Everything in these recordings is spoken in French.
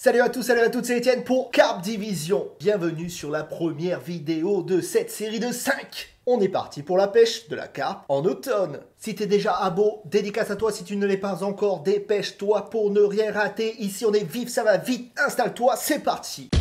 Salut à tous, salut à toutes, c'est Etienne pour Carpe Division. Bienvenue sur la première vidéo de cette série de 5. On est parti pour la pêche de la carpe en automne. Si t'es déjà abo, dédicace à toi. Si tu ne l'es pas encore, dépêche-toi pour ne rien rater. Ici on est vif, ça va vite. Installe-toi, c'est parti.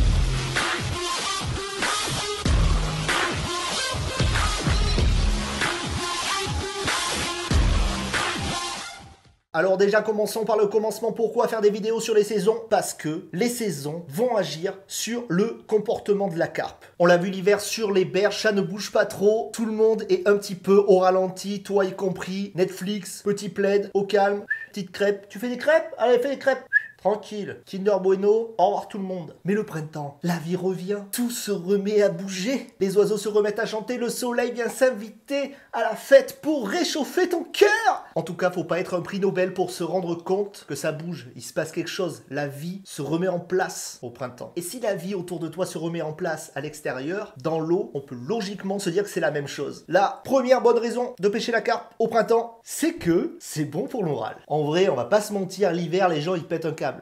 Alors déjà, commençons par le commencement. Pourquoi faire des vidéos sur les saisons? Parce que les saisons vont agir sur le comportement de la carpe. On l'a vu l'hiver sur les berges, ça ne bouge pas trop. Tout le monde est un petit peu au ralenti, toi y compris. Netflix, petit plaid, au calme, petite crêpe. Tu fais des crêpes? Allez, fais des crêpes. Tranquille, Kinder Bueno, au revoir tout le monde. Mais le printemps, la vie revient, tout se remet à bouger. Les oiseaux se remettent à chanter, le soleil vient s'inviter à la fête pour réchauffer ton cœur. En tout cas, faut pas être un prix Nobel pour se rendre compte que ça bouge, il se passe quelque chose. La vie se remet en place au printemps. Et si la vie autour de toi se remet en place à l'extérieur, dans l'eau, on peut logiquement se dire que c'est la même chose. La première bonne raison de pêcher la carpe au printemps, c'est que c'est bon pour le moral. En vrai, on va pas se mentir, l'hiver, les gens ils pètent un câble.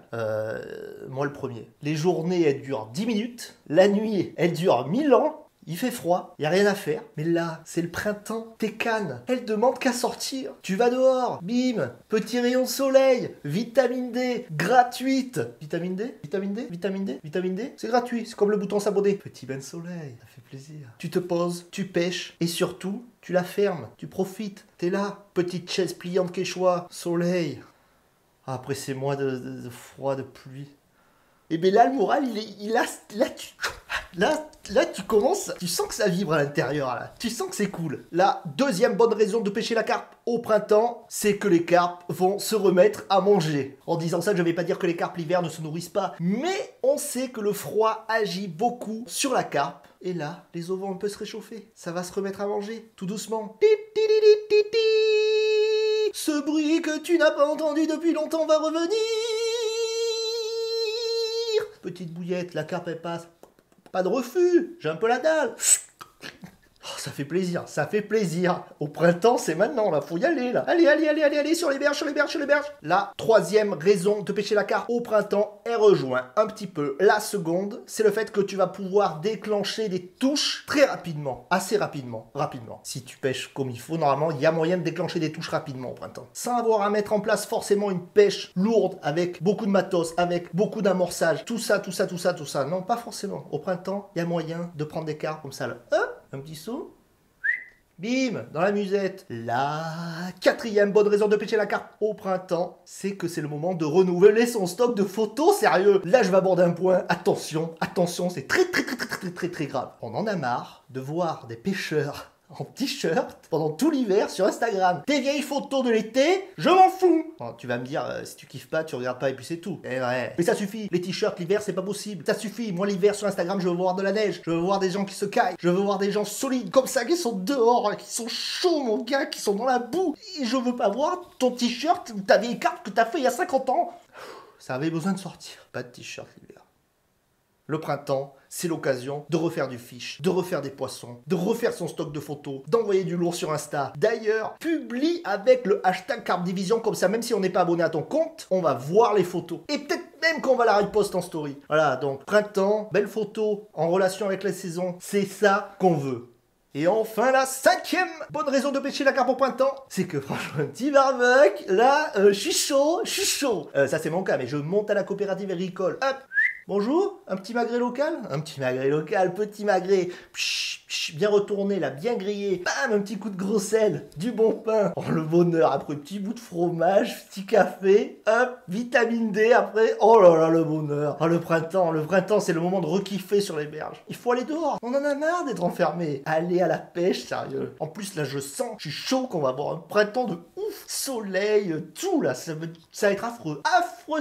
Moi le premier. Les journées elles durent 10 minutes, la nuit elle dure 1000 ans, il fait froid, y a rien à faire. Mais là, c'est le printemps, tes cannes, elles demandent qu'à sortir. Tu vas dehors, bim, petit rayon de soleil, vitamine D, gratuite. Vitamine D? Vitamine D? Vitamine D? Vitamine D? C'est gratuit, c'est comme le bouton s'abonner. Petit bain de soleil, ça fait plaisir. Tu te poses, tu pêches, et surtout, tu la fermes, tu profites. T'es là, petite chaise pliante quechua, soleil. Après ces mois de froid, de pluie. Et bien là, le moral, là, tu commences, tu sens que ça vibre à l'intérieur, là. Tu sens que c'est cool. La deuxième bonne raison de pêcher la carpe au printemps, c'est que les carpes vont se remettre à manger. En disant ça, je ne vais pas dire que les carpes l'hiver ne se nourrissent pas, mais on sait que le froid agit beaucoup sur la carpe. Et là, les os vont un peu se réchauffer. Ça va se remettre à manger, tout doucement. Ce bruit que tu n'as pas entendu depuis longtemps va revenir. Petite bouillette, la carpe elle passe. Pas de refus, j'ai un peu la dalle. Oh, ça fait plaisir, ça fait plaisir. Au printemps, c'est maintenant, là, faut y aller, là. Allez, sur les berges, sur les berges, sur les berges. La troisième raison de pêcher la carpe au printemps, elle rejoint un petit peu la seconde. C'est le fait que tu vas pouvoir déclencher des touches très rapidement, assez rapidement. Si tu pêches comme il faut, normalement, il y a moyen de déclencher des touches rapidement au printemps. Sans avoir à mettre en place forcément une pêche lourde, avec beaucoup de matos, avec beaucoup d'amorçage. Tout ça. Non, pas forcément. Au printemps, il y a moyen de prendre des carpes comme ça, là. Hop. Un petit saut, bim, dans la musette. La quatrième bonne raison de pêcher la carpe au printemps, c'est que c'est le moment de renouveler son stock de photos, sérieux. Là, je vais aborder un point, attention, c'est très grave. On en a marre de voir des pêcheurs en t-shirt pendant tout l'hiver sur Instagram. Tes vieilles photos de l'été, je m'en fous. Bon, tu vas me dire, si tu kiffes pas, tu regardes pas et puis c'est tout. Eh ouais. Mais ça suffit, les t-shirts l'hiver c'est pas possible. Ça suffit, moi l'hiver sur Instagram je veux voir de la neige, je veux voir des gens qui se caillent, je veux voir des gens solides comme ça qui sont dehors, qui sont chauds mon gars, qui sont dans la boue. Et je veux pas voir ton t-shirt ou ta vieille carte que t'as fait il y a 50 ans. Ça avait besoin de sortir. Pas de t-shirt l'hiver. Le printemps, c'est l'occasion de refaire du fish, de refaire des poissons, de refaire son stock de photos, d'envoyer du lourd sur Insta. D'ailleurs, publie avec le hashtag Carpe Division, comme ça, même si on n'est pas abonné à ton compte, on va voir les photos. Et peut-être même qu'on va la reposter en story. Voilà, donc printemps, belle photo, en relation avec la saison, c'est ça qu'on veut. Et enfin, la cinquième bonne raison de pêcher la carpe au printemps, c'est que franchement, un petit barbecue, là, je suis chaud. Ça c'est mon cas, mais je monte à la coopérative agricole, hop. Bonjour, un petit magret local? Un petit magret local, petit magret, bien retourné là, bien grillé, bam, un petit coup de gros sel, du bon pain, oh le bonheur, après petit bout de fromage, petit café, hop, vitamine D après, oh là là le bonheur, oh le printemps c'est le moment de rekiffer sur les berges, il faut aller dehors, on en a marre d'être enfermé, allez à la pêche, sérieux, en plus là je sens, je suis chaud qu'on va avoir un printemps de ouf, soleil, tout là, ça va être affreux,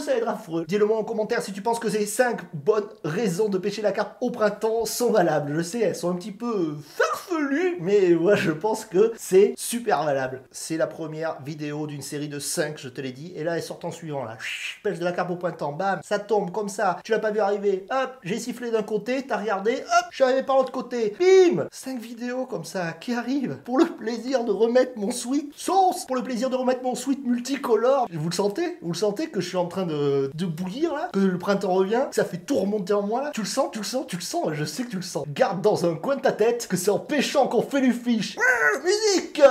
ça va être affreux, dis-le moi en commentaire si tu penses que c'est 5 5 bonnes raisons de pêcher la carpe au printemps sont valables. Je sais, elles sont un petit peu farfelues, mais moi je pense que c'est super valable. C'est la première vidéo d'une série de 5, je te l'ai dit, et là elle sort en suivant là. Pêche de la carpe au printemps, bam, ça tombe comme ça, tu l'as pas vu arriver, hop, j'ai sifflé d'un côté, t'as regardé, hop, je suis arrivé par l'autre côté, bim, 5 vidéos comme ça qui arrivent pour le plaisir de remettre mon sweat sauce, pour le plaisir de remettre mon sweat multicolore. Vous le sentez? Vous le sentez que je suis en train de bouillir là? Que le printemps revient? Que ça fait tout remonter en moi là? Tu le sens? Tu le sens? Tu le sens? Je sais que tu le sens. Garde dans un coin de ta tête que c'est en pêchant qu'on fait du fish. Musique!